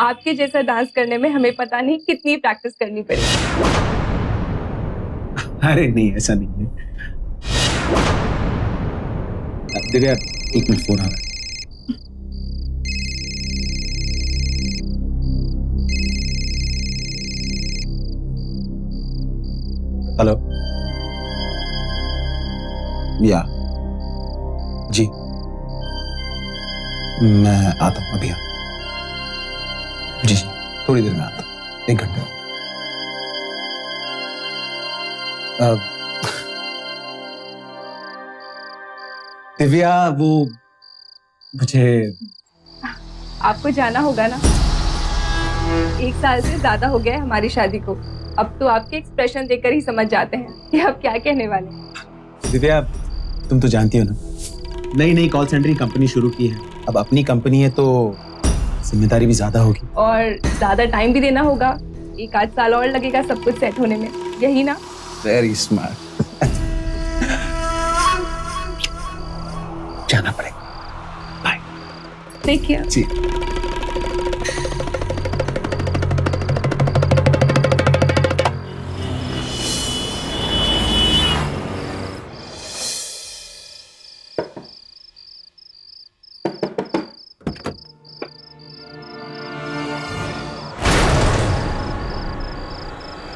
आपके जैसा डांस करने में हमें पता नहीं कितनी प्रैक्टिस करनी पड़ी। अरे नहीं, ऐसा नहीं है। दिव्या, 1 मिनट, फोन आ रहा है। हेलो। या जी, मैं आता हूँ अभी। जी जी, थोड़ी देर में आता हूँ, 1 घंटे। दिव्या, वो मुझे आपको जाना होगा ना, 1 साल से ज्यादा हो गया है हमारी शादी को। अब तो आपके एक्सप्रेशन देखकर ही समझ जाते हैं कि आप क्या कहने वाले हैं। दिव्या, तुम तो जानती हो ना, नई नई कॉल सेंटर की कंपनी शुरू की है। अब अपनी कंपनी है तो जिम्मेदारी भी ज्यादा होगी और ज्यादा टाइम भी देना होगा। 1 आध साल और लगेगा सब कुछ सेट होने में, यही ना? Very smart. जाना पड़ेगा। बाय। Take care. जी।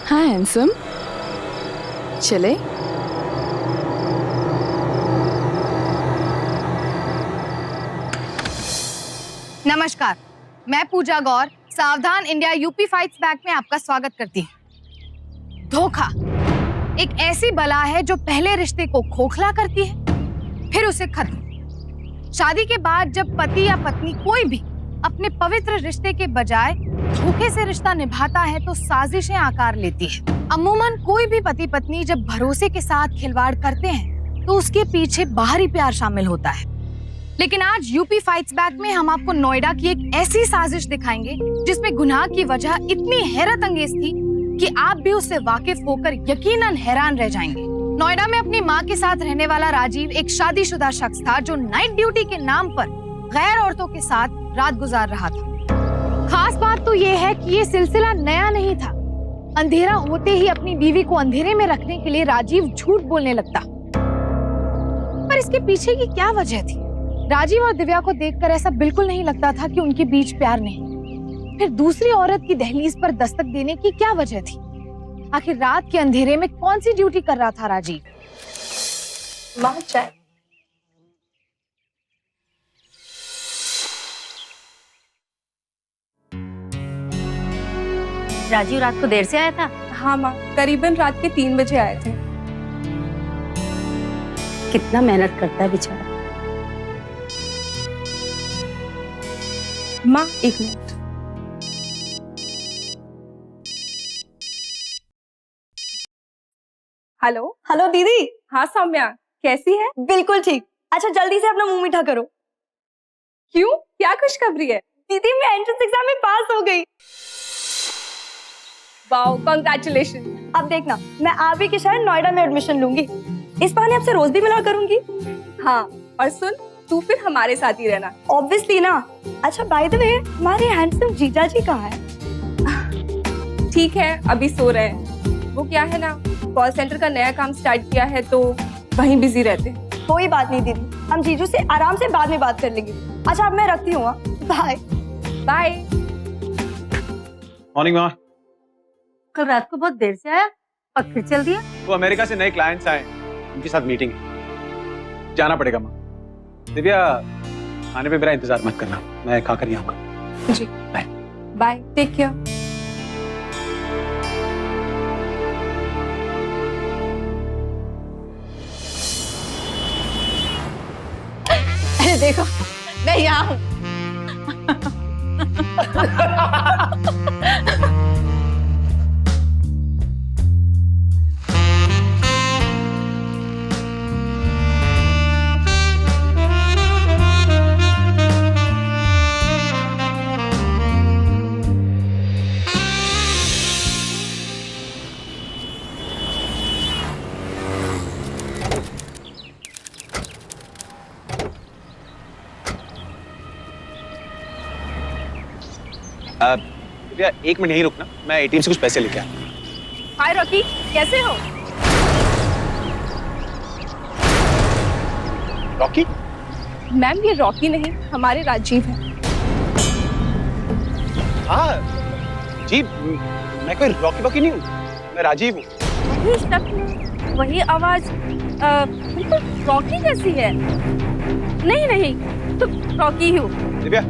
हाँ हैंडसम, चले। नमस्कार, मैं पूजा गौर सावधान इंडिया यूपी फाइट्स बैक में आपका स्वागत करती हूँ। धोखा एक ऐसी बला है जो पहले रिश्ते को खोखला करती है, फिर उसे खत्म। शादी के बाद जब पति या पत्नी कोई भी अपने पवित्र रिश्ते के बजाय धोखे से रिश्ता निभाता है तो साजिशें आकार लेती है। अमूमन कोई भी पति पत्नी जब भरोसे के साथ खिलवाड़ करते हैं तो उसके पीछे बाहरी प्यार शामिल होता है। लेकिन आज यूपी फाइट्स बैक में हम आपको नोएडा की एक ऐसी साजिश दिखाएंगे जिसमें गुनाह की वजह इतनी हैरत अंगेज थी कि आप भी उससे वाकिफ होकर यकीनन हैरान रह जाएंगे। नोएडा में अपनी मां के साथ रहने वाला राजीव एक शादीशुदा शख्स था जो नाइट ड्यूटी के नाम पर गैर औरतों के साथ रात गुजार रहा था। खास बात तो ये है कि ये सिलसिला नया नहीं था। अंधेरा होते ही अपनी बीवी को अंधेरे में रखने के लिए राजीव झूठ बोलने लगता। पर इसके पीछे की क्या वजह थी? राजीव और दिव्या को देखकर ऐसा बिल्कुल नहीं लगता था कि उनके बीच प्यार नहीं। फिर दूसरी औरत की दहलीज पर दस्तक देने की क्या वजह थी? आखिर रात के अंधेरे में कौन सी ड्यूटी कर रहा था राजीव? माँ, चाय। राजीव रात को देर से आया था? हाँ माँ, करीबन रात के 3 बजे आए थे। कितना मेहनत करता है बेचारा। माँ, 1 मिनट। हेलो। हेलो दीदी। हाँ सौम्या, कैसी है? बिल्कुल ठीक। अच्छा जल्दी से अपना मुंह मीठा करो। क्यों, क्या खुशखबरी है? दीदी मैं एंट्रेंस एग्जाम में पास हो गई। Wow, congratulation. अब देखना, मैं आप ही के शहर नोएडा में एडमिशन लूंगी। इस बहाने आपसे रोज भी मिला करूंगी। हाँ, और सुन, तू फिर हमारे साथ ही रहना। ऑब्वियसली ना। अच्छा बाय द वे, हमारे हैंडसम जीजा जी कहाँ है? ठीक है, अभी सो रहे हैं। वो क्या है ना, कॉल सेंटर का नया काम स्टार्ट किया है तो वहीं बिजी रहते हैं। कोई बात नहीं दीदी, हम जीजू से आराम से बाद में बात कर लेंगे। अच्छा अब मैं रखती हूँ। Bye bye. मॉर्निंग माँ। कल रात को बहुत देर से आया और फिर चल दिया। वो अमेरिका से नए क्लाइंट्स आए, उनके साथ मीटिंग है, जाना पड़ेगा माँ। दिव्या, आने पे मेरा इंतजार मत करना, मैं खाकर ही आऊंगा। जी बाय। Bye, take care. अरे देखो, मैं यहाँ हूँ। दिव्या 1 मिनट यहीं रुकना, मैं एटीएम से कुछ पैसे लेके आया। हाय रॉकी, कैसे हो? रॉकी? मैम ये रॉकी नहीं, हमारे राजीव हैं। हाँ जी, मैं कोई रॉकी बॉकी नहीं हूँ, मैं राजीव हूँ। वही शक्ल, वही आवाज, बिल्कुल रॉकी जैसी है। नहीं नहीं, तो रॉकी ही हो। दिव्या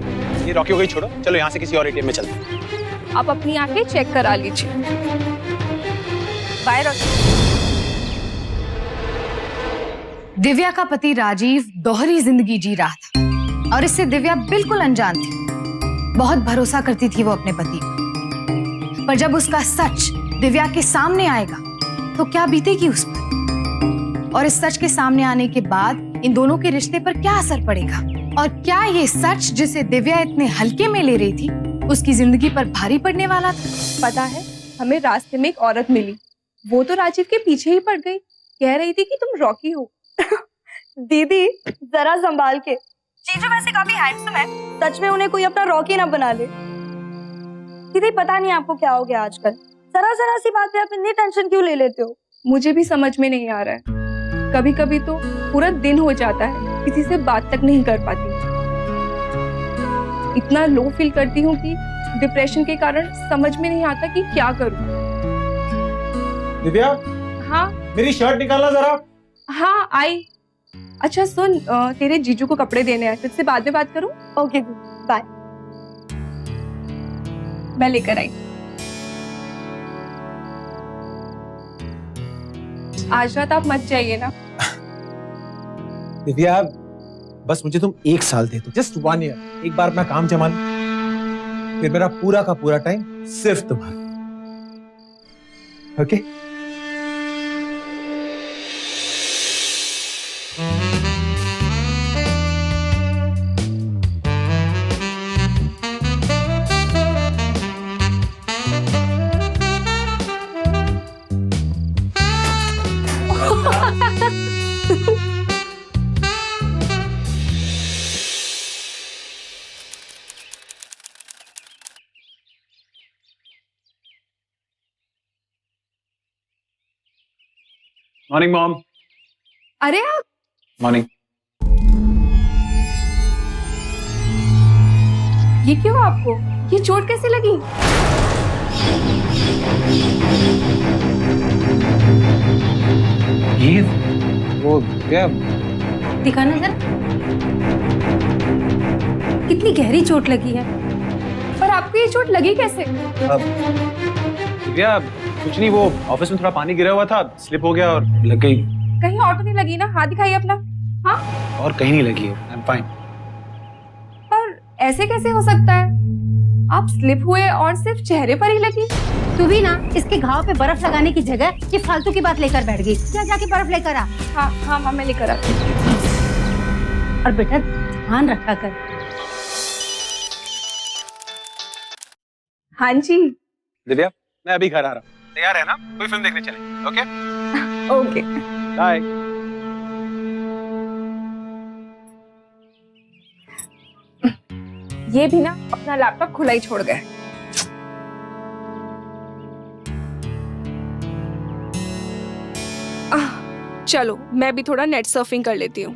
ये रॉकी हो गई, छोड़ो, चलो यहाँ से किसी और एटीएम में चलते हैं। आप अपनी आंखें चेक करा लीजिए। Bye Rocky. दिव्या का पति राजीव दोहरी जिंदगी जी रहा था और इससे दिव्या बिल्कुल अनजान थी। बहुत भरोसा करती थी वो अपने पति पर। पर जब उसका सच दिव्या के सामने आएगा तो क्या बीतेगी उस पर, और इस सच के सामने आने के बाद इन दोनों के रिश्ते पर क्या असर पड़ेगा, और क्या ये सच जिसे दिव्या इतने हल्के में ले रही थी उसकी जिंदगी पर भारी पड़ने वाला था। पता है, हमें रास्ते में एक औरत मिली, वो तो राजीव के पीछे ही पड़ गई। कह रही थी कि तुम रॉकी हो। दीदी जरा संभाल के, जीजू वैसे काफी हैंडसम है, सच में उन्हें कोई अपना रॉकी ना बना ले। दीदी पता नहीं आपको क्या हो गया आजकल, जरा सी बात पे आप इतनी टेंशन क्यों ले लेते हो? मुझे भी समझ में नहीं आ रहा है, कभी कभी तो पूरा दिन हो जाता है किसी से बात तक नहीं कर पाती। इतना लो फील करती हूँ कि डिप्रेशन के कारण समझ में नहीं आता कि क्या करूँ। दिव्या हाँ मेरी शर्ट निकालना जरा। हाँ आई। अच्छा सुन, तेरे जीजू को कपड़े देने हैं, तुझसे बाद में बात करूँ? ओके दीदी, बाय। मैं लेकर आई। आज रात आप मत जाइए ना। दिव्या बस मुझे तुम 1 साल दे दो, जस्ट 1 ईयर। एक बार अपना काम जमा लो, फिर मेरा पूरा का पूरा टाइम सिर्फ तुम्हारा। ओके? Morning mom. अरे आप, मॉर्निंग। ये क्यों आपको? ये चोट कैसे लगी? ये वो क्या? दिखाना जरा, कितनी गहरी चोट लगी है। पर आपको ये चोट लगी कैसे? दिव्या कुछ नहीं, वो ऑफिस में थोड़ा पानी गिरा हुआ था, स्लिप हो गया और लग गई। कहीं ऑटो नहीं लगी ना? हाथ दिखाइए अपना। हाँ, और कहीं नहीं लगी है, आई एम फाइन। पर ऐसे कैसे हो सकता है? आप स्लिप हुए और सिर्फ चेहरे पर ही लगी? तू भी ना इसके घाव पे बर्फ लगाने की जगह ये फालतू की बात लेकर बैठ गई। क्या जाके बर्फ लेकर आ। हाँ हाँ हाँ, मैं लेकर आती हूँ। और बेटा ध्यान रखा कर। हाँ जी। दिव्या मैं अभी घर आ रहा हूँ, तैयार है ना? कोई फिल्म देखने चलेंगे। Okay okay bye. ये भी ना अपना लैपटॉप खुला ही छोड़ गए। चलो मैं भी थोड़ा नेट सर्फिंग कर लेती हूँ।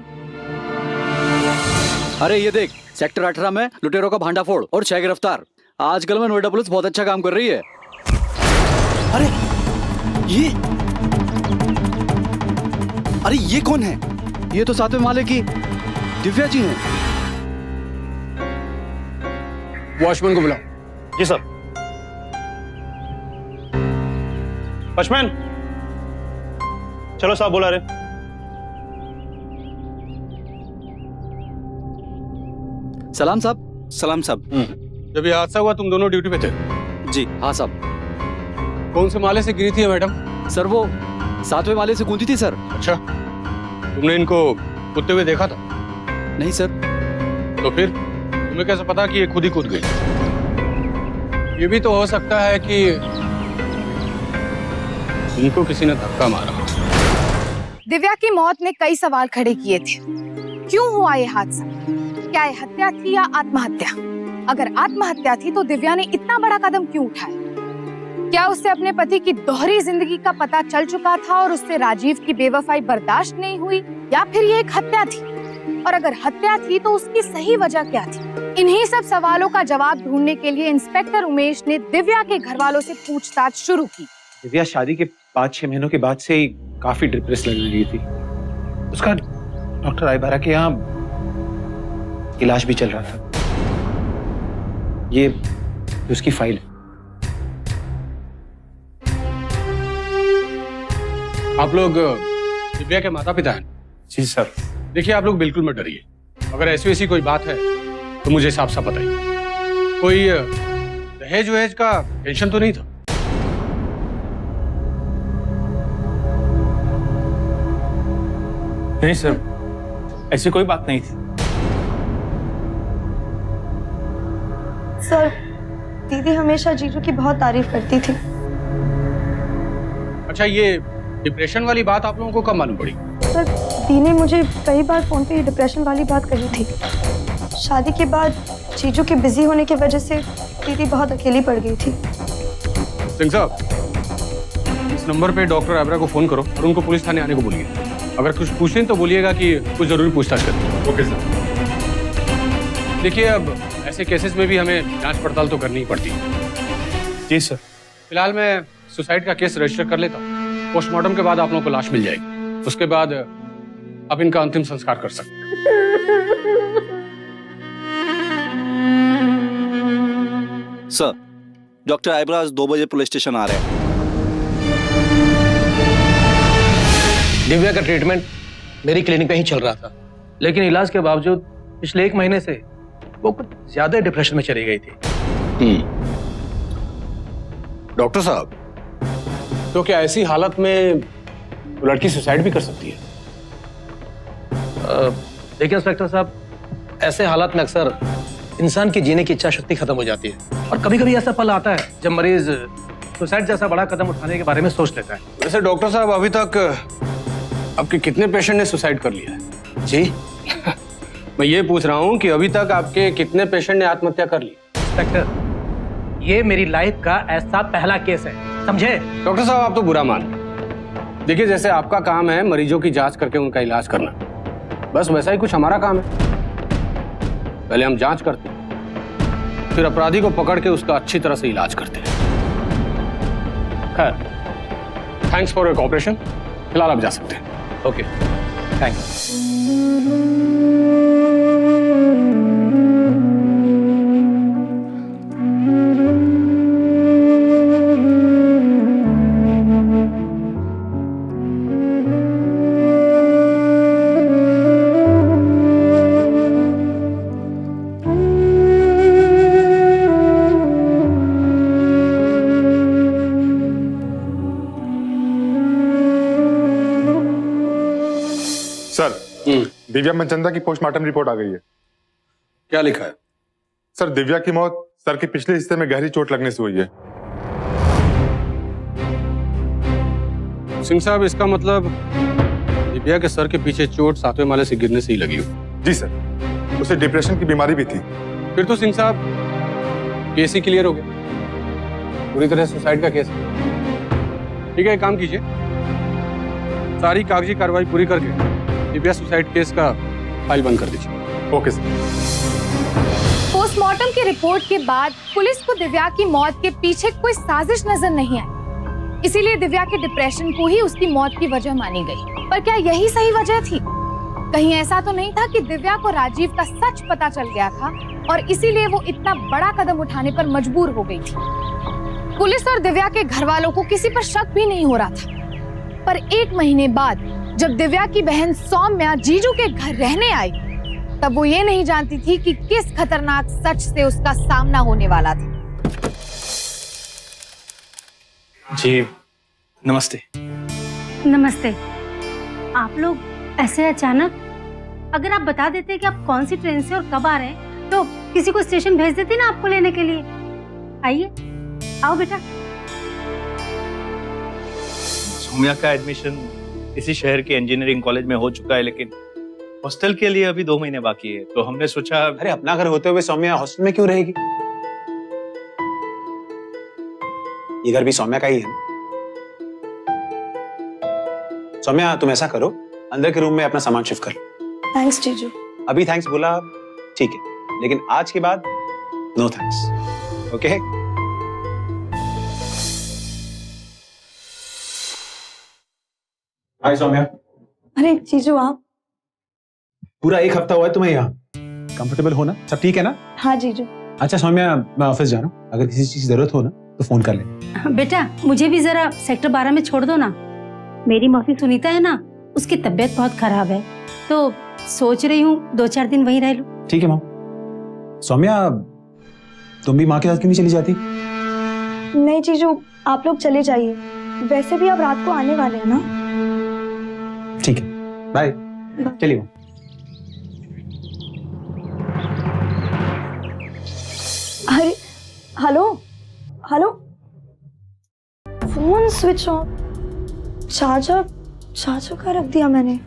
अरे ये देख, सेक्टर 18 में लुटेरों का भांडाफोड़ और 6 गिरफ्तार। आजकल में नोएडा पुलिस बहुत अच्छा काम कर रही है। अरे ये कौन है? ये तो 7वें माले की दिव्या जी हैं। वॉचमैन को बुलाओ। जी सर। वॉचमैन चलो साहब बुला रहे। सलाम साहब। सलाम साहब। जब ये हादसा हुआ तुम दोनों ड्यूटी पे थे? जी हाँ साहब। कौन से माले से गिरी थी मैडम? सर वो 7वें माले से कूदी थी सर। अच्छा, तुमने इनको कूदते हुए देखा था? नहीं सर। तो फिर तुम्हें कैसे पता कि ये खुद ही कूद गई? ये भी तो हो सकता है कि इनको किसी ने धक्का मारा। दिव्या की मौत ने कई सवाल खड़े किए थे। क्यों हुआ ये हादसा? क्या ये हत्या थी या आत्महत्या? अगर आत्महत्या थी तो दिव्या ने इतना बड़ा कदम क्यों उठाया? क्या उससे अपने पति की दोहरी जिंदगी का पता चल चुका था और उससे राजीव की बेवफाई बर्दाश्त नहीं हुई, या फिर ये एक हत्या थी? और अगर हत्या थी तो उसकी सही वजह क्या थी? इन्हीं सब सवालों का जवाब ढूंढने के लिए इंस्पेक्टर उमेश ने दिव्या के घर वालों से पूछताछ शुरू की। दिव्या शादी के 5-6 महीनों के बाद से ही काफी डिप्रेस लगने लगी थी। उसका डॉक्टर आइबारा के यहाँ इलाज भी चल रहा था। ये उसकी फाइल है। आप लोग दिव्या के माता पिता हैं? जी सर। देखिए, आप लोग बिल्कुल मत डरिए। अगर ऐसी वैसी कोई बात है तो मुझे साफ साफ बताइए। कोई दहेज वहेज का टेंशन तो नहीं था? नहीं सर, ऐसी कोई बात नहीं थी। सर, दीदी हमेशा जीजू की बहुत तारीफ करती थी। अच्छा, ये डिप्रेशन वाली बात आप लोगों को कब मालूम पड़ी? सर, दी ने मुझे कई बार फोन पे डिप्रेशन वाली बात कही थी। शादी के बाद जीजू के बिजी होने की वजह से दीदी बहुत अकेली पड़ गई थी। सिंह साहब, इस नंबर पे डॉक्टर आइबरा को फोन करो और उनको पुलिस थाने आने को बोलिए। अगर कुछ पूछें तो बोलिएगा कि कुछ जरूरी पूछताछ करें। Okay sir. देखिए, अब ऐसे केसेस में भी हमें जांच पड़ताल तो करनी ही पड़ती है। जी सर। फिलहाल मैं सुसाइड का केस रजिस्टर कर लेता हूँ। पोस्टमार्टम के बाद आप लोगों को लाश मिल जाएगी। उसके बाद आप इनका अंतिम संस्कार कर सकते हैं। सर, डॉक्टर आइब्रा आज 2 बजे पुलिस स्टेशन आ रहे हैं। दिव्या का ट्रीटमेंट मेरी क्लिनिक में ही चल रहा था, लेकिन इलाज के बावजूद पिछले 1 महीने से वो कुछ ज्यादा डिप्रेशन में चली गई थी। डॉक्टर साहब, तो क्या ऐसी हालत में लड़की सुसाइड भी कर सकती है? देखिए इंस्पेक्टर साहब, ऐसे हालात में अक्सर इंसान की जीने की इच्छा शक्ति खत्म हो जाती है, और कभी कभी ऐसा पल आता है जब मरीज सुसाइड जैसा बड़ा कदम उठाने के बारे में सोच लेता है। वैसे डॉक्टर साहब, अभी तक आपके कितने पेशेंट ने सुसाइड कर लिया है? जी मैं ये पूछ रहा हूँ कि अभी तक आपके कितने पेशेंट ने आत्महत्या कर ली? इंस्पेक्टर, ये मेरी लाइफ का ऐसा पहला केस है, समझे? डॉक्टर साहब, आप तो बुरा मान रहे। देखिए, जैसे आपका काम है मरीजों की जांच करके उनका इलाज करना, बस वैसा ही कुछ हमारा काम है। पहले हम जांच करते हैं, फिर अपराधी को पकड़ के उसका अच्छी तरह से इलाज करते हैं। खैर, थैंक्स फॉर योर कोऑपरेशन। फिलहाल आप जा सकते हैं। Okay, thanks. Sir, Divya Manchanda की पोस्टमार्टम रिपोर्ट आ गई है। क्या लिखा है? सर, दिव्या की मौत सर के पिछले हिस्से में गहरी चोट लगने से हुई है। सिंह साहब, इसका मतलब दिव्या के सर के पीछे चोट 7वें माले से गिरने से ही लगी हो। जी सर, उसे डिप्रेशन की बीमारी भी थी। फिर तो सिंह साहब केस ही क्लियर हो गया, पूरी तरह सुसाइड का केस है। ठीक है, एक काम कीजिए, सारी कागजी कार्रवाई पूरी करके दिव्या सुसाइड केस का फाइल बंद कर दीजिए। Okay sir. पोस्टमार्टम की रिपोर्ट के बाद पुलिस को दिव्या की मौत के पीछे कोई साजिश नजर नहीं आई, इसीलिए दिव्या के डिप्रेशन को ही उसकी मौत की वजह मानी गई। पर क्या यही सही वजह थी? कहीं ऐसा तो नहीं था कि दिव्या को राजीव का सच पता चल गया था और इसीलिए वो इतना बड़ा कदम उठाने पर मजबूर हो गई थी? पुलिस और दिव्या के घर वालों को किसी पर शक भी नहीं हो रहा था, पर 1 महीने बाद जब दिव्या की बहन सौम्या जीजू के घर रहने आई, तब वो ये नहीं जानती थी कि किस खतरनाक सच से उसका सामना होने वाला था। जी नमस्ते। नमस्ते। आप लोग ऐसे अचानक, अगर आप बता देते कि आप कौन सी ट्रेन से और कब आ रहे हैं तो किसी को स्टेशन भेज देते ना आपको लेने के लिए। आइए, आओ बेटा। सौम्या का एडमिशन इसी शहर के इंजीनियरिंग कॉलेज में हो चुका है, लेकिन हॉस्टल के लिए अभी 2 महीने बाकी है, तो हमने सोचा। अरे अपना घर होते हुए सौम्या हॉस्टल में क्यों रहेगी? ये घर भी सौम्या का ही है। सौम्या तुम ऐसा करो, अंदर के रूम में अपना सामान शिफ्ट कर लो। थैंक्स जीजू। अभी थैंक्स बोला ठीक है, लेकिन आज के बाद नो थैंक्स, ओके? हाय सौम्या। अरे जीजू आप। पूरा 1 हफ्ता हुआ है तुम्हें यहाँ, कंफर्टेबल हो ना? सब ठीक है ना? हाँ जीजू। अच्छा सौम्या, मैं ऑफिस जा रहा हूँ, अगर किसी चीज की जरूरत हो ना तो फोन कर ले। बेटा मुझे भी जरा सेक्टर 12 में छोड़ दो ना। मेरी मौसी सुनीता है ना, उसकी तबीयत बहुत खराब है, तो सोच रही हूँ 2-4 दिन वहीं रह लूं। ठीक है माँ। सौम्या तुम भी माँ के साथ क्यों नहीं चली जाती? नहीं जीजू, आप लोग चले जाइए, वैसे भी आप रात को आने वाले हैं ना। ठीक है, बाय। चलिए। अरे hello hello, phone switch off. Charger का रख दिया मैंने।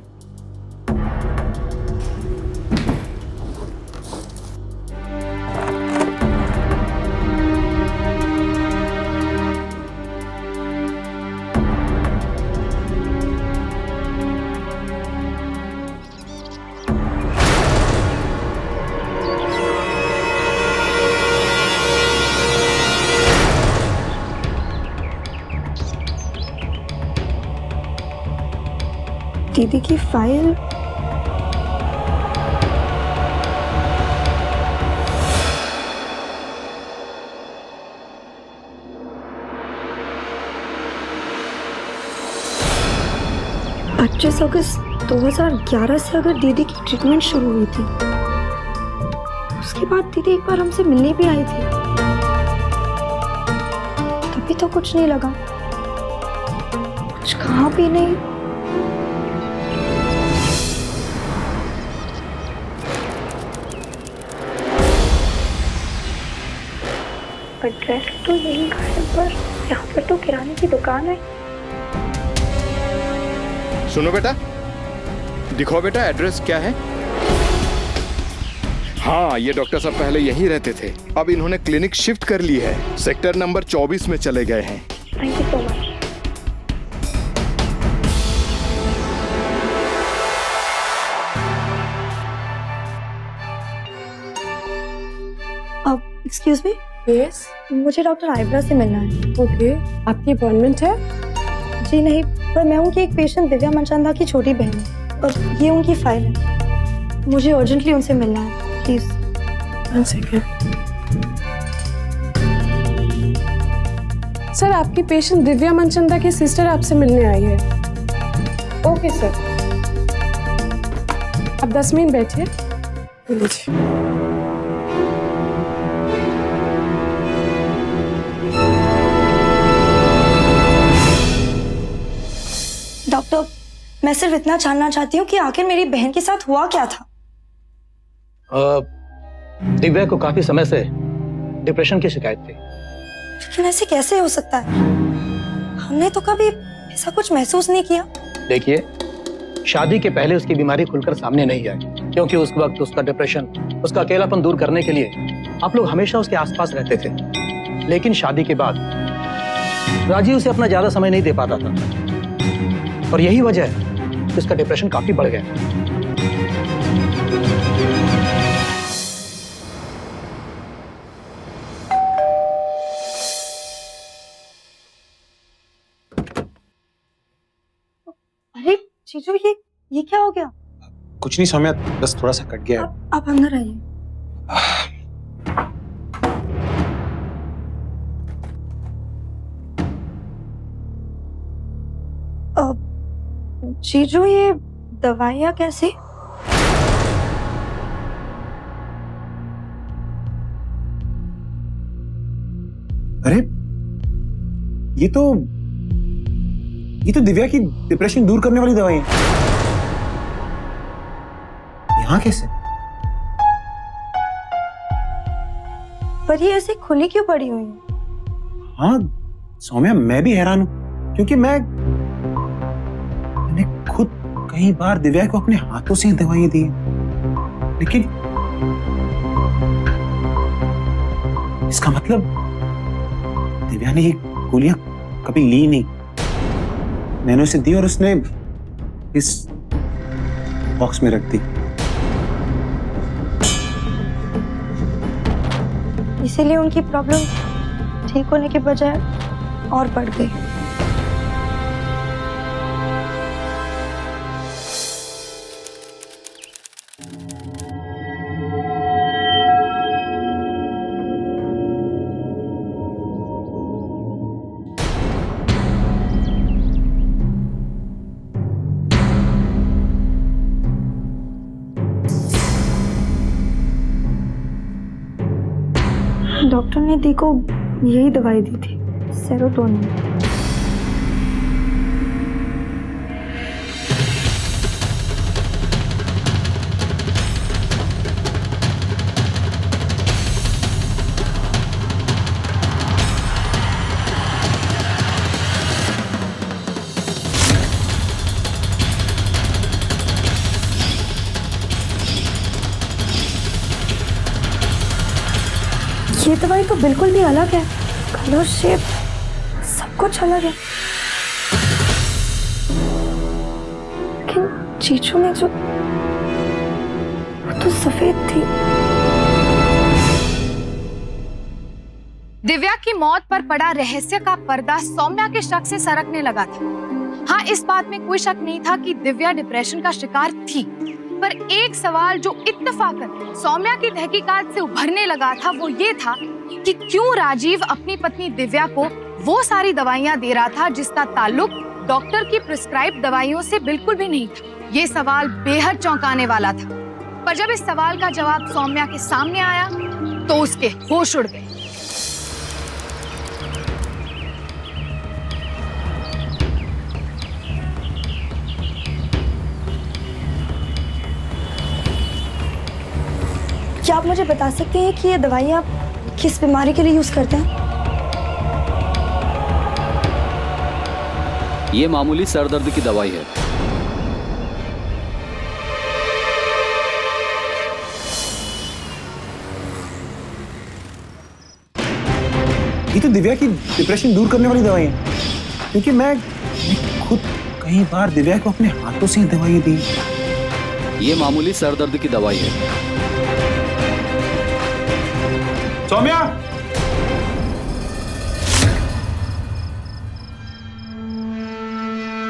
दीदी की फाइल। पच्चीस अगस्त 2011 से अगर दीदी की ट्रीटमेंट शुरू हुई थी, उसके बाद दीदी एक बार हमसे मिलने भी आई थी, तभी तो कुछ नहीं लगा, कुछ कहा भी नहीं। एड्रेस तो यही है, पर यहाँ पर तो किराने की दुकान है। सुनो बेटा, दिखाओ बेटा एड्रेस क्या है। हाँ, ये डॉक्टर साहब पहले यहीं रहते थे, अब इन्होंने क्लिनिक शिफ्ट कर ली है, सेक्टर नंबर 24 में चले गए हैं। Thank you so much. अब एक्सक्यूज मी। यस, मुझे डॉक्टर आइब्रा से मिलना है। ओके, आपकी अपॉइंटमेंट है? जी नहीं, पर मैं उनकी एक पेशेंट दिव्या मनचंदा की छोटी बहन है और ये उनकी फाइल है, मुझे अर्जेंटली उनसे मिलना है, प्लीज। 1 सेकेंड। सर, आपकी पेशेंट दिव्या मनचंदा की सिस्टर आपसे मिलने आई है। ओके सर, आप 10 मिनट बैठिए। लीजिए। डॉक्टर, मैं सिर्फ इतना जानना चाहती हूँ कि आखिर मेरी बहन के साथ हुआ क्या था। दिव्या को काफी समय से डिप्रेशन की शिकायत थी। लेकिन ऐसे कैसे हो सकता है? हमने तो कभी ऐसा कुछ महसूस नहीं किया। देखिए, शादी के पहले उसकी बीमारी खुलकर सामने नहीं आई, क्योंकि उस वक्त उसका डिप्रेशन, उसका अकेलापन दूर करने के लिए आप लोग हमेशा उसके आसपास रहते थे। लेकिन शादी के बाद राजीव उसे अपना ज्यादा समय नहीं दे पाता था, और यही वजह है कि उसका डिप्रेशन काफी बढ़ गया। अरे जीजू, ये क्या हो गया? कुछ नहीं सौम्या, बस थोड़ा सा कट गया। आप अंदर आइए। जीजू, ये दवाइयाँ कैसे? अरे ये तो दिव्या की डिप्रेशन दूर करने वाली दवाई है। यहाँ कैसे? पर ये ऐसे खुली क्यों पड़ी हुई है? हाँ सौम्या, मैं भी हैरान हूं, क्योंकि मैंने खुद कहीं कई बार दिव्या को अपने हाथों से दवाइयां दी, लेकिन इसका मतलब दिव्या ने ये गोलियां कभी ली नहीं। मैंने उसे दी और उसने इस बॉक्स में रख दी। इसीलिए उनकी प्रॉब्लम ठीक होने के बजाय और बढ़ गई। डॉक्टर ने दी को यही दवाई दी थी, सेरोटोनिन। ये दवाई तो बिल्कुल भी अलग है, कलर, शेप, सब कुछ अलग है। लेकिन चीचू में जो वो तो सफेद थी। दिव्या की मौत पर पड़ा रहस्य का पर्दा सौम्या के शक से सरकने लगा था। हाँ, इस बात में कोई शक नहीं था कि दिव्या डिप्रेशन का शिकार थी, पर एक सवाल जो इत्तेफाकन सौम्या की तहकीकात से उभरने लगा था वो ये था कि क्यों राजीव अपनी पत्नी दिव्या को वो सारी दवाइयां दे रहा था जिसका ताल्लुक डॉक्टर की प्रिस्क्राइब दवाइयों से बिल्कुल भी नहीं था। ये सवाल बेहद चौंकाने वाला था, पर जब इस सवाल का जवाब सौम्या के सामने आया तो उसके होश उड़ गए। क्या आप मुझे बता सकते हैं कि ये दवाइयाँ किस बीमारी के लिए यूज करते हैं? ये मामूली सर दर्द की दवाई है। ये तो दिव्या की डिप्रेशन दूर करने वाली दवाई है, क्योंकि मैं खुद कई बार दिव्या को अपने हाथों से दवाइयां दी। ये मामूली सर दर्द की दवाई है। सौम्या,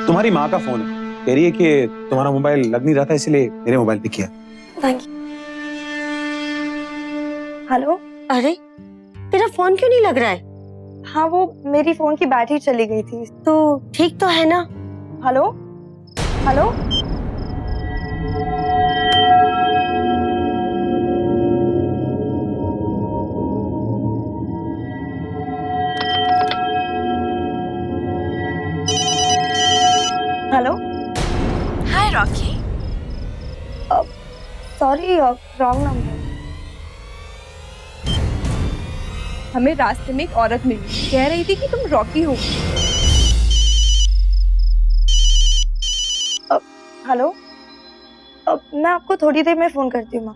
तुम्हारी माँ का फोन है, कह रही है कि तुम्हारा मोबाइल लग नहीं रहा था इसलिए मेरे मोबाइल पे किया। Thank you. हेलो। अरे तेरा फोन क्यों नहीं लग रहा है? हाँ, वो मेरी फोन की बैटरी चली गई थी। तो ठीक तो है ना? Hello hello. हेलो। हाय रॉकी। Sorry, wrong number. हमें रास्ते में एक औरत मिली, कह रही थी कि तुम रॉकी हो। हेलो, मैं आपको थोड़ी देर में फोन करती हूँ।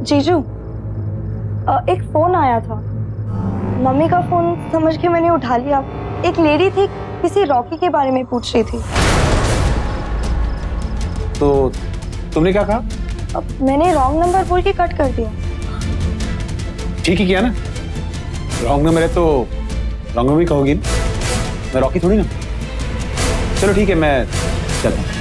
जीजू, एक फोन आया था, मम्मी का फोन समझ के मैंने उठा लिया। एक लेडी थी, किसी रॉकी के बारे में पूछ रही थी। तो तुमने क्या कहा? मैंने रॉन्ग नंबर बोल के कट कर दिया। ठीक ही किया ना, रॉन्ग नंबर है तो रॉन्ग नंबर ही कहोगी। मैं रॉकी थोड़ी ना। चलो ठीक है, मैं चलता हूँ।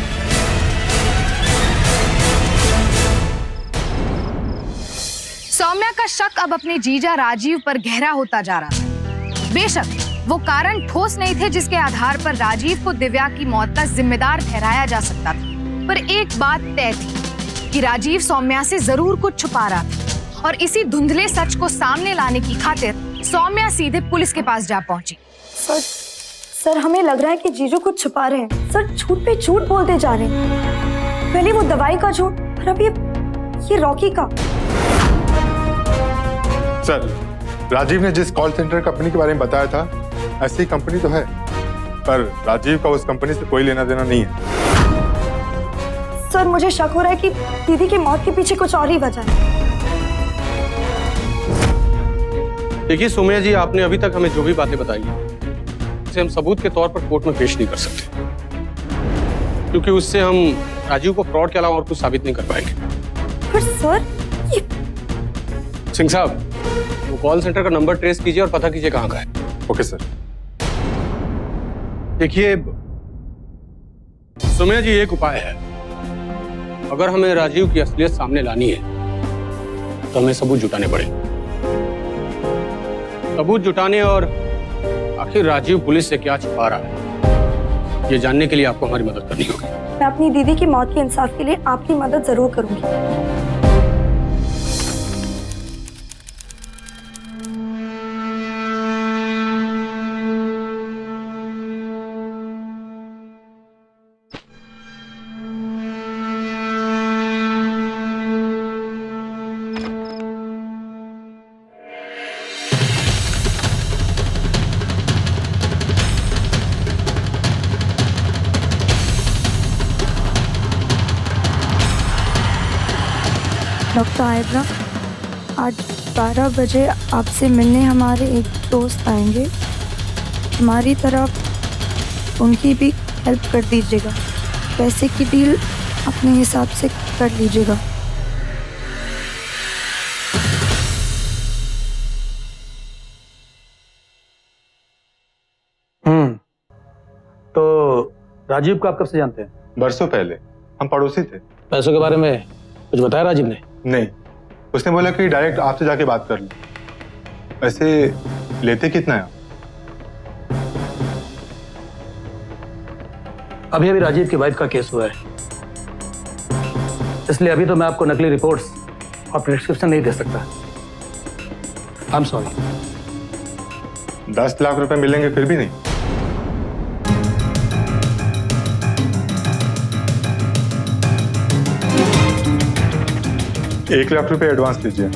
सौम्या का शक अब अपने जीजा राजीव पर गहरा होता जा रहा था। बेशक वो कारण ठोस नहीं थे जिसके आधार पर राजीव को दिव्या की मौत का जिम्मेदार ठहराया जा सकता था, पर एक बात तय थी कि राजीव सौम्या से जरूर कुछ छुपा रहा था, और इसी धुंधले सच को सामने लाने की खातिर सौम्या सीधे पुलिस के पास जा पहुंची। सर, हमें लग रहा है कि जीजू कुछ छुपा रहे हैं। सर, झूठ पे झूठ बोलते जा रहे हैं। पहले वो दवाई का झूठ, और अब ये रॉकी का। सर, राजीव ने जिस कॉल सेंटर कंपनी के बारे में बताया था, ऐसी कंपनी तो है, पर राजीव का उस कंपनी से कोई लेना देना नहीं है। सर मुझे शक हो रहा है कि दीदी की मौत के पीछे कुछ और ही वजह है। देखिए सोम्या जी, आपने अभी तक हमें जो भी बातें बताई हैं, उसे हम सबूत के तौर पर कोर्ट में पेश नहीं कर सकते, क्योंकि उससे हम राजीव को फ्रॉड के अलावा और कुछ साबित नहीं कर पाएंगे। पर सर सिंह साहब, वो कॉल सेंटर का नंबर ट्रेस कीजिए और पता कीजिए कहाँ का है। Okay sir. देखिए सोम्या जी, एक उपाय है। अगर हमें राजीव की असलियत सामने लानी है तो हमें सबूत जुटाने पड़ेंगे। सबूत जुटाने और आखिर राजीव पुलिस से क्या छिपा रहा है, ये जानने के लिए आपको हमारी मदद करनी होगी। मैं अपनी दीदी की मौत के इंसाफ के लिए आपकी मदद जरूर करूंगी। डॉक्टर आयब्रा, आज 12 बजे आपसे मिलने हमारे एक दोस्त आएंगे। हमारी तरफ उनकी भी हेल्प कर दीजिएगा। पैसे की डील अपने हिसाब से कर लीजिएगा। तो राजीव को आप कब से जानते हैं? बरसों पहले हम पड़ोसी थे। पैसों के बारे में कुछ बताया राजीव ने? नहीं, उसने बोला कि डायरेक्ट आपसे जाके बात कर लो। वैसे लेते कितना है आप? अभी अभी राजीव की वाइफ का केस हुआ है, इसलिए अभी तो मैं आपको नकली रिपोर्ट्स और प्रिस्क्रिप्शन नहीं दे सकता। I am sorry. 10 लाख रुपए मिलेंगे फिर भी नहीं? एक लाख रुपए एडवांस दीजिए।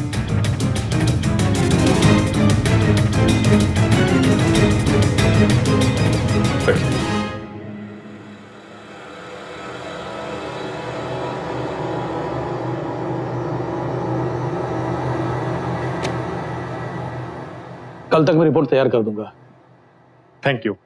कल तक मैं रिपोर्ट तैयार कर दूंगा। Thank you.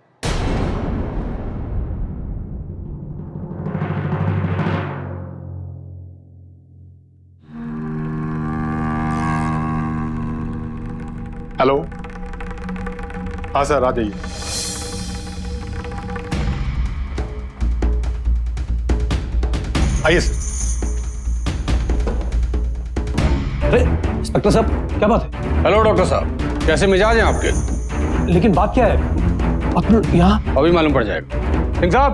हेलो, हाँ सर, आ जाइए। आइए सर। अरे इंस्पेक्टर साहब, क्या बात है? हेलो डॉक्टर साहब, कैसे मिजाज हैं आपके? लेकिन बात क्या है? आप यहाँ अभी मालूम पड़ जाएगा। सिंह साहब,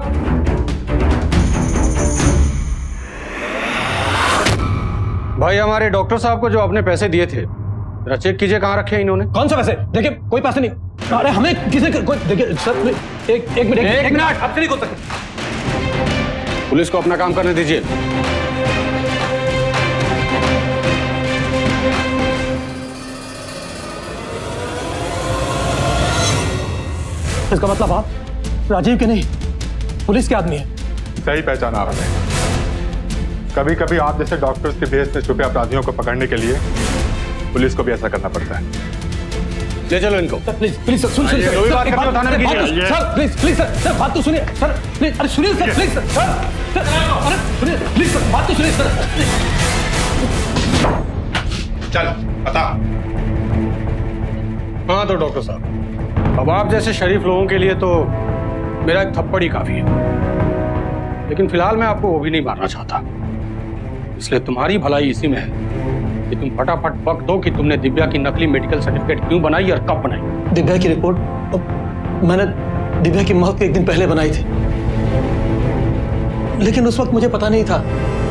भाई हमारे डॉक्टर साहब को जो आपने पैसे दिए थे, जरा चेक कीजिए कहाँ रखे हैं इन्होंने। कौन सा पैसे? देखिए कोई पैसे नहीं। अरे हमें किसी कोई देखिए सर, एक मिनट आपसे नहीं खोल सकते। पुलिस को अपना काम करने दीजिए। इसका मतलब आप राजीव के नहीं, पुलिस के आदमी है। सही पहचाना आपने। कभी कभी आप जैसे डॉक्टर्स के भेस में छुपे अपराधियों को पकड़ने के लिए पुलिस को भी ऐसा करना पड़ता है। ले चलो इनको। प्लीज प्लीज सर, सुनिए सर, प्लीज सर, बात तो सुनिए सर, प्लीज। अरे सुनिए सर, प्लीज सर, अरे सुनिए प्लीज सर, बात तो सुनिए सर। चल बता। हाँ तो डॉक्टर साहब, अब आप जैसे शरीफ लोगों के लिए तो मेरा एक थप्पड़ ही काफी है, लेकिन फिलहाल मैं आपको वो भी नहीं मारना चाहता। इसलिए तुम्हारी भलाई इसी में है कि तुम फटाफट बक दो कि तुमने दिव्या की नकली मेडिकल सर्टिफिकेट क्यों बनाई और कब बनाई। दिव्या की रिपोर्ट मैंने दिव्या की मौत के एक दिन पहले बनाई थी, लेकिन उस वक्त मुझे पता नहीं था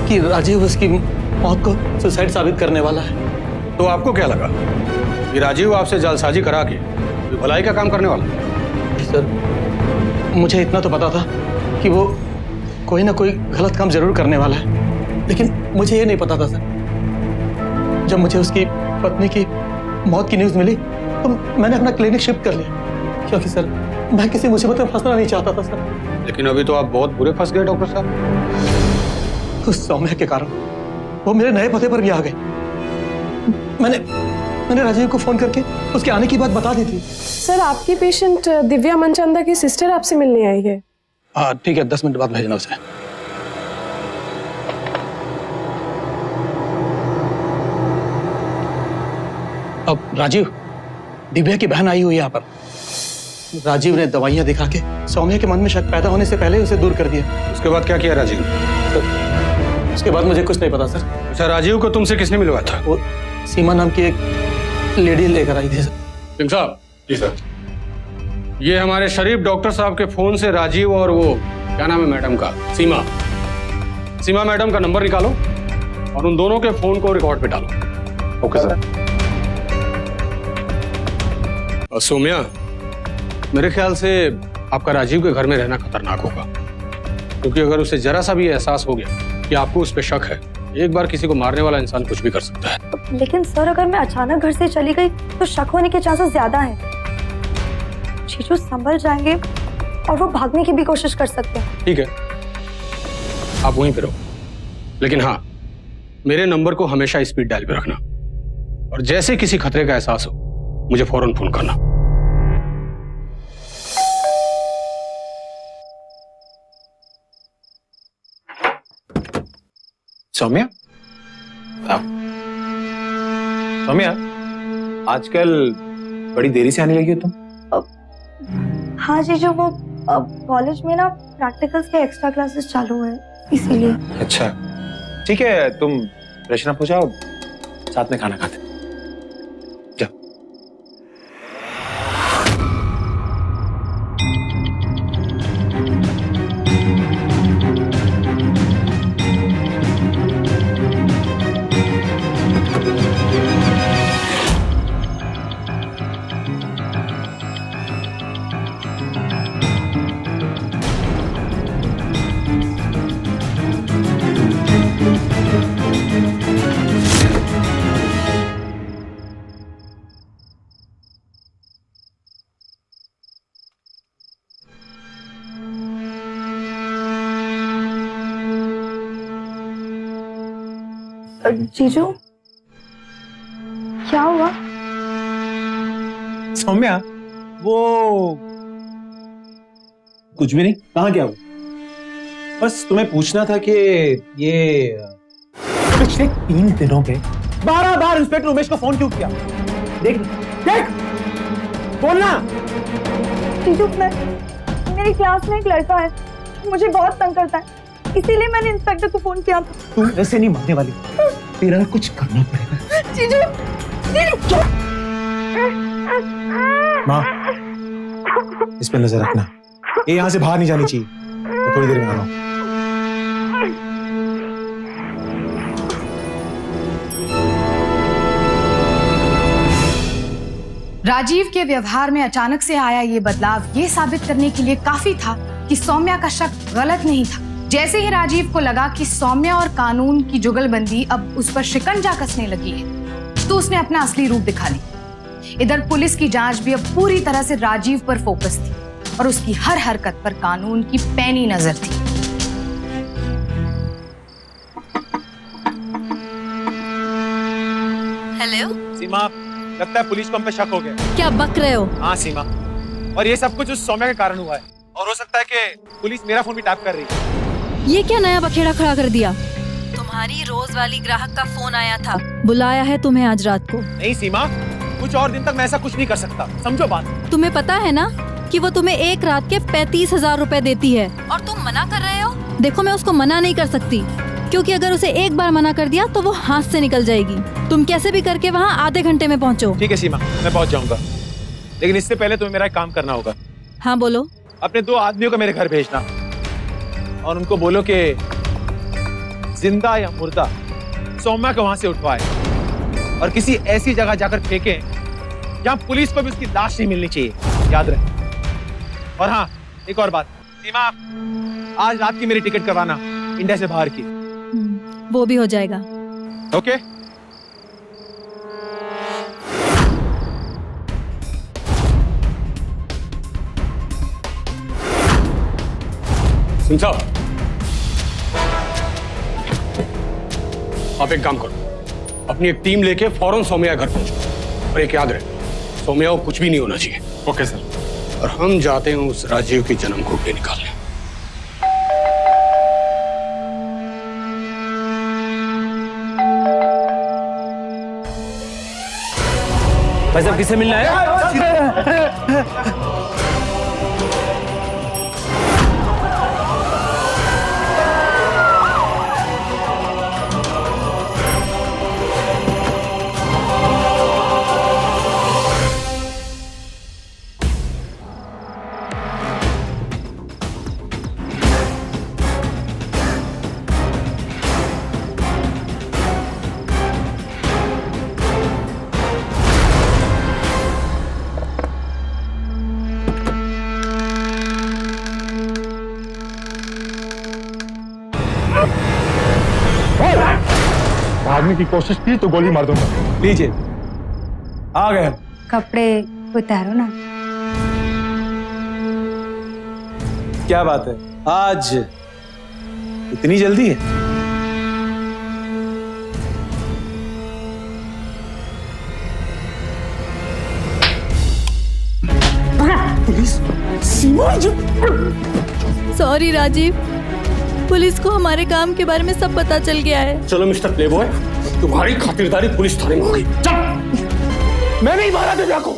कि राजीव उसकी मौत को सुसाइड साबित करने वाला है। तो आपको क्या लगा कि राजीव आपसे जालसाजी करा के भलाई का काम करने वाला? सर, मुझे इतना तो पता था कि वो कोई ना कोई गलत काम जरूर करने वाला है, लेकिन मुझे ये नहीं पता था सर, जब मुझे उसकी पत्नी की मौत की न्यूज़ मिली तो मैंने अपना क्लिनिक शिफ्ट कर लिया, क्योंकि सर मैं किसी मुसीबत में फंसना नहीं चाहता था सर। लेकिन अभी तो आप बहुत बुरे फंस गए डॉक्टर साहब। उस सौम्या के कारण वो मेरे नए पते पर भी आ गए। मैंने राजीव को फोन करके उसके आने की बात बता दी थी। सर आपकी पेशेंट दिव्या मनचंदा की सिस्टर आपसे मिलने आई है। हाँ ठीक है, 10 मिनट बाद भेजना उसे। अब राजीव, दिव्या की बहन आई हुई है यहाँ पर। राजीव ने दवाइयां दिखा के सौम्या के मन में शक पैदा होने से पहले उसे दूर कर दिया। उसके बाद क्या किया राजीव? उसके बाद मुझे कुछ नहीं पता सर। अच्छा, राजीव को तुमसे किसने मिलवाया था? वो सीमा नाम की एक लेडी लेकर आई थी सर। सिंह साहब। जी सर। ये हमारे शरीफ डॉक्टर साहब के फोन से राजीव और वो क्या नाम है मैडम का, सीमा मैडम का नंबर निकालो और उन दोनों के फोन को रिकॉर्ड पे डालो। Okay sir. और सौम्या, मेरे ख्याल से आपका राजीव के घर में रहना खतरनाक होगा, क्योंकि अगर उसे जरा सा भी एहसास हो गया कि आपको उस पर शक है, एक बार किसी को मारने वाला इंसान कुछ भी कर सकता है। लेकिन सर अगर मैं अचानक घर से चली गई तो शक होने के चांसेस ज्यादा हैं। जीजू संभल जाएंगे और वो भागने की भी कोशिश कर सकते हैं। ठीक है, आप वहीं पे रहो, लेकिन हाँ, मेरे नंबर को हमेशा स्पीड डायल पे रखना और जैसे किसी खतरे का एहसास हो मुझे फौरन फोन करना। सौम्या, सौम्या, आजकल बड़ी देरी से आने लगी हो तुम। हाँ जीजू, वो कॉलेज में ना प्रैक्टिकल्स के एक्स्ट्रा क्लासेस चालू हैं, इसीलिए। अच्छा ठीक है, तुम फ्रेशन अप हो जाओ, साथ में खाना खाते। जाओ। जीजू क्या हुआ? सौम्या, वो कुछ भी नहीं। कहाँ गया वो? बस तुम्हें पूछना था कि ये पिछले 3 दिनों में 12 बार इंस्पेक्टर उमेश को फोन क्यों किया? देख बोलना। जीजू, मेरी क्लास में एक लड़का है, मुझे बहुत तंग करता है, इसीलिए मैंने इंस्पेक्टर को फोन किया। तू ऐसे नहीं मानने वाली, तेरा कुछ करना पड़ेगा। जीजू, माँ, इस पे नजर रखना। ये यहाँ से बाहर नहीं जानी चाहिए। मैं थोड़ी देर में आ रहा हूँ। राजीव के व्यवहार में अचानक से आया ये बदलाव ये साबित करने के लिए काफी था कि सौम्या का शक गलत नहीं था। जैसे ही राजीव को लगा कि सौम्या और कानून की जुगलबंदी अब उस पर शिकंजा कसने लगी है, तो उसने अपना असली रूप दिखा ली। इधर पुलिस की जांच भी अब पूरी तरह से राजीव पर फोकस थी और उसकी हर हरकत पर कानून की पैनी नजर थी। हेलो सीमा, लगता है पुलिस को हम पे शक हो गया। क्या बक रहे हो? हाँ सीमा, और ये सब कुछ उस सौम्या के कारण हुआ है, और हो सकता है कि पुलिस मेरा फोन भी टैप कर रही है। ये क्या नया बखेड़ा खड़ा कर दिया? तुम्हारी रोज वाली ग्राहक का फोन आया था, बुलाया है तुम्हें आज रात को। नहीं सीमा, कुछ और दिन तक मैं ऐसा कुछ नहीं कर सकता, समझो बात। तुम्हें पता है ना कि वो तुम्हें एक रात के 35,000 रुपए देती है, और तुम मना कर रहे हो? देखो, मैं उसको मना नहीं कर सकती, क्योंकि अगर उसे एक बार मना कर दिया तो वो हाथ से निकल जाएगी। तुम कैसे भी करके वहाँ आधे घंटे में पहुँचो। ठीक है सीमा, मैं पहुँच जाऊंगा, लेकिन इससे पहले तुम्हें मेरा एक काम करना होगा। हाँ बोलो। अपने 2 आदमियों को मेरे घर भेजना और उनको बोलो कि जिंदा या मुर्दा सौम्या को वहां से उठवाए और किसी ऐसी जगह जाकर फेंकें जहां पुलिस को भी उसकी लाश नहीं मिलनी चाहिए, याद रहे। और हाँ, एक और बात, सीमा, आज रात की मेरी टिकट करवाना इंडिया से बाहर की। वो भी हो जाएगा। ओके। सिंह साहब, आप एक काम करो, अपनी एक टीम लेके फौरन सौम्या घर पहुंचो और एक याद रहे, सौम्या को कुछ भी नहीं होना चाहिए। Okay sir. और हम जाते हैं उस राजीव की जन्म कुंडली निकालने। भाई साहब किससे मिलना है? भागने की कोशिश की तो गोली मार दूंगा। लीजिए, आ गए। कपड़े उतारो ना। क्या बात है, आज इतनी जल्दी है? पुलिस, सीमा सॉरी राजीव, पुलिस को हमारे काम के बारे में सब पता चल गया है। चलो मिस्टर प्लेबॉय, तुम्हारी खातिरदारी पुलिस थाने में होगी। चल। मैं नहीं मारा दिव्या को,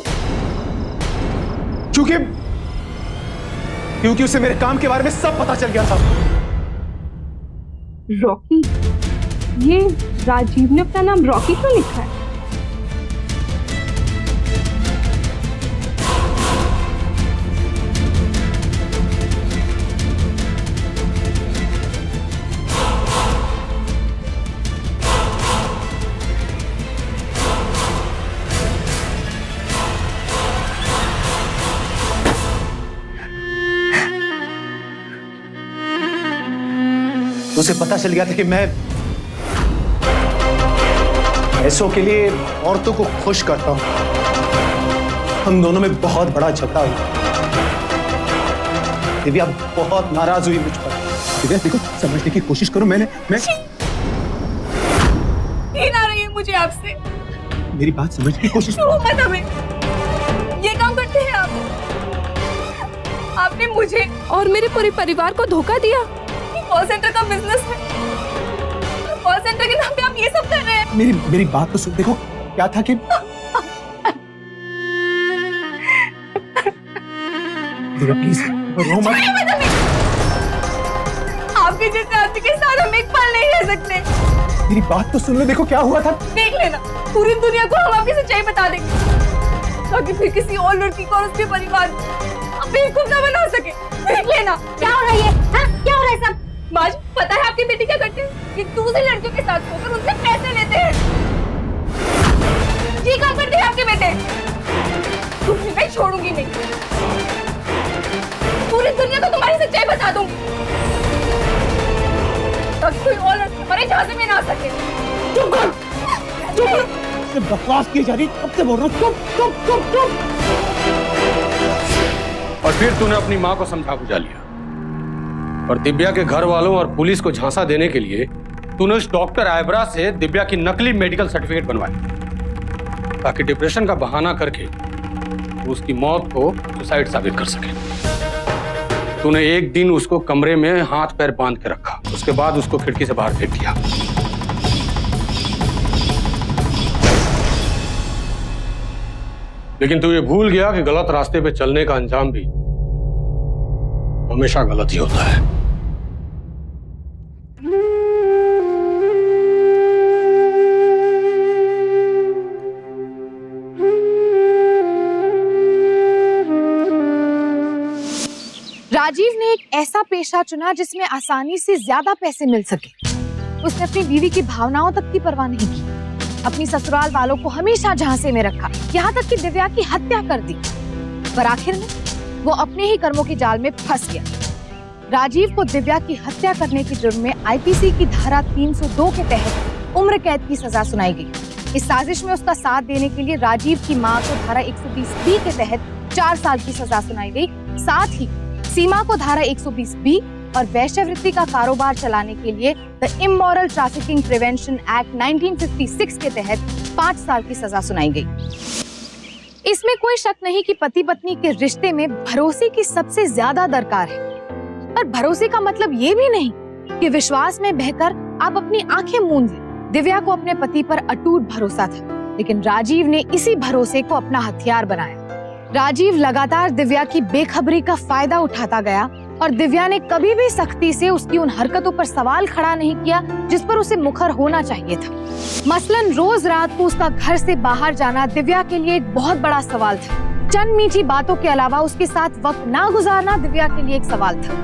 क्योंकि उसे मेरे काम के बारे में सब पता चल गया था। रॉकी? ये राजीव ने अपना नाम रॉकी क्यों लिखा है? उसे पता चल गया था कि मैं पैसों के लिए औरतों को खुश करता हूं। हम दोनों में बहुत बड़ा झगड़ा हुआ। दिव्या बहुत नाराज हुई मुझ पर। दिव्या देखो, समझने की कोशिश करो। मैं घिन आ रही है मुझे आपसे। मेरी बात समझने की कोशिश करो। मत हमें ये काम करते हैं आप। आपने मुझे और मेरे पूरे परिवार को धोखा दिया। कॉल सेंटर का बिजनेस है, कॉल सेंटर के नाम पे आप ये सब कर रहे हैं। मेरी बात तो सुन। देखो क्या था कि प्लीज रो मत। आपके जैसे आदमी के साथ हम एक पल नहीं रह सकते। मेरी बात तो सुन लो। देखो क्या हुआ था। देख लेना, पूरी दुनिया को हम आपकी सच्चाई बता देंगे, ताकि फिर किसी और लड़की को और उसके परिवार आप बेवकूफ ना बना सके। देख लेना। क्या हो रही है? हाँ? क्या हो रहा है सब? माज, पता है आपकी बेटी क्या करती है? कि दूसरी लड़कियों के साथ होकर उनसे पैसे लेते हैं। ये काम करते हैं आपके बेटे। तुम्हें मैं छोड़ूंगी नहीं। पूरी दुनिया को तुम्हारी सच्चाई बता दूंगी, ताकि कोई और लड़की हमारे झांसे में ना आ सके। चुप कर, चुप कर। बकवास की जा रही, कब से बोल रहा हूँ। चुप। और फिर तूने अपनी माँ को समझा बुझा लिया और दिव्या के घर वालों और पुलिस को झांसा देने के लिए तूने उस डॉक्टर आयब्रा से दिव्या की नकली मेडिकल सर्टिफिकेट बनवाया, ताकि डिप्रेशन का बहाना करके उसकी मौत को सुसाइड साबित कर सके। तूने एक दिन उसको कमरे में हाथ पैर बांध के रखा, उसके बाद उसको खिड़की से बाहर फेंक दिया। लेकिन तू ये भूल गया कि गलत रास्ते पे चलने का अंजाम भी हमेशा गलत ही होता है। राजीव ने एक ऐसा पेशा चुना जिसमें आसानी से ज्यादा पैसे मिल सके। उसने अपनी बीवी की भावनाओं तक की परवाह नहीं की, अपनी ससुराल वालों को हमेशा झांसे में रखा, यहाँ तक कि दिव्या की हत्या कर दी। पर आखिर में वो अपने ही कर्मों के जाल में फंस गया। राजीव को दिव्या की हत्या करने के जुर्म में आईपीसी की धारा 302 के तहत उम्र कैद की सजा सुनाई गई। इस साजिश में उसका साथ देने के लिए राजीव की मां को धारा 120B के तहत 4 साल की सजा सुनाई गई। साथ ही सीमा को धारा 120B और वैश्यवृत्ति का कारोबार चलाने के लिए the immoral trafficking prevention act 1956 के तहत 5 साल की सजा सुनाई गई। इसमें कोई शक नहीं कि पति पत्नी के रिश्ते में भरोसे की सबसे ज्यादा दरकार है। पर भरोसे का मतलब ये भी नहीं कि विश्वास में बहकर आप अपनी आंखें मूंद लें। दिव्या को अपने पति पर अटूट भरोसा था, लेकिन राजीव ने इसी भरोसे को अपना हथियार बनाया। राजीव लगातार दिव्या की बेखबरी का फायदा उठाता गया और दिव्या ने कभी भी सख्ती से उसकी उन हरकतों पर सवाल खड़ा नहीं किया जिस पर उसे मुखर होना चाहिए था। मसलन रोज रात को उसका घर से बाहर जाना दिव्या के लिए एक बहुत बड़ा सवाल था। चंद मीठी बातों के अलावा उसके साथ वक्त ना गुजारना दिव्या के लिए एक सवाल था।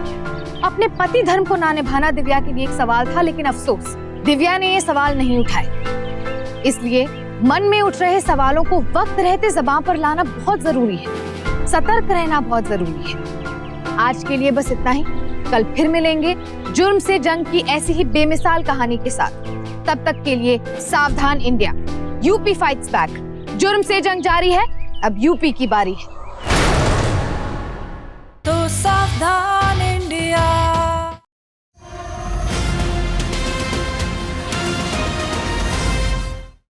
अपने पति धर्म को ना निभाना दिव्या के लिए एक सवाल था, लेकिन अफसोस दिव्या ने ये सवाल नहीं उठाए। इसलिए मन में उठ रहे सवालों को वक्त रहते ज़बान पर लाना बहुत जरूरी है। सतर्क रहना बहुत जरूरी है। आज के लिए बस इतना ही। कल फिर मिलेंगे जुर्म से जंग की ऐसी ही बेमिसाल कहानी के साथ। तब तक के लिए सावधान इंडिया, यूपी फाइट्स बैक। जुर्म से जंग जारी है, अब यूपी की बारी है। तो सावधान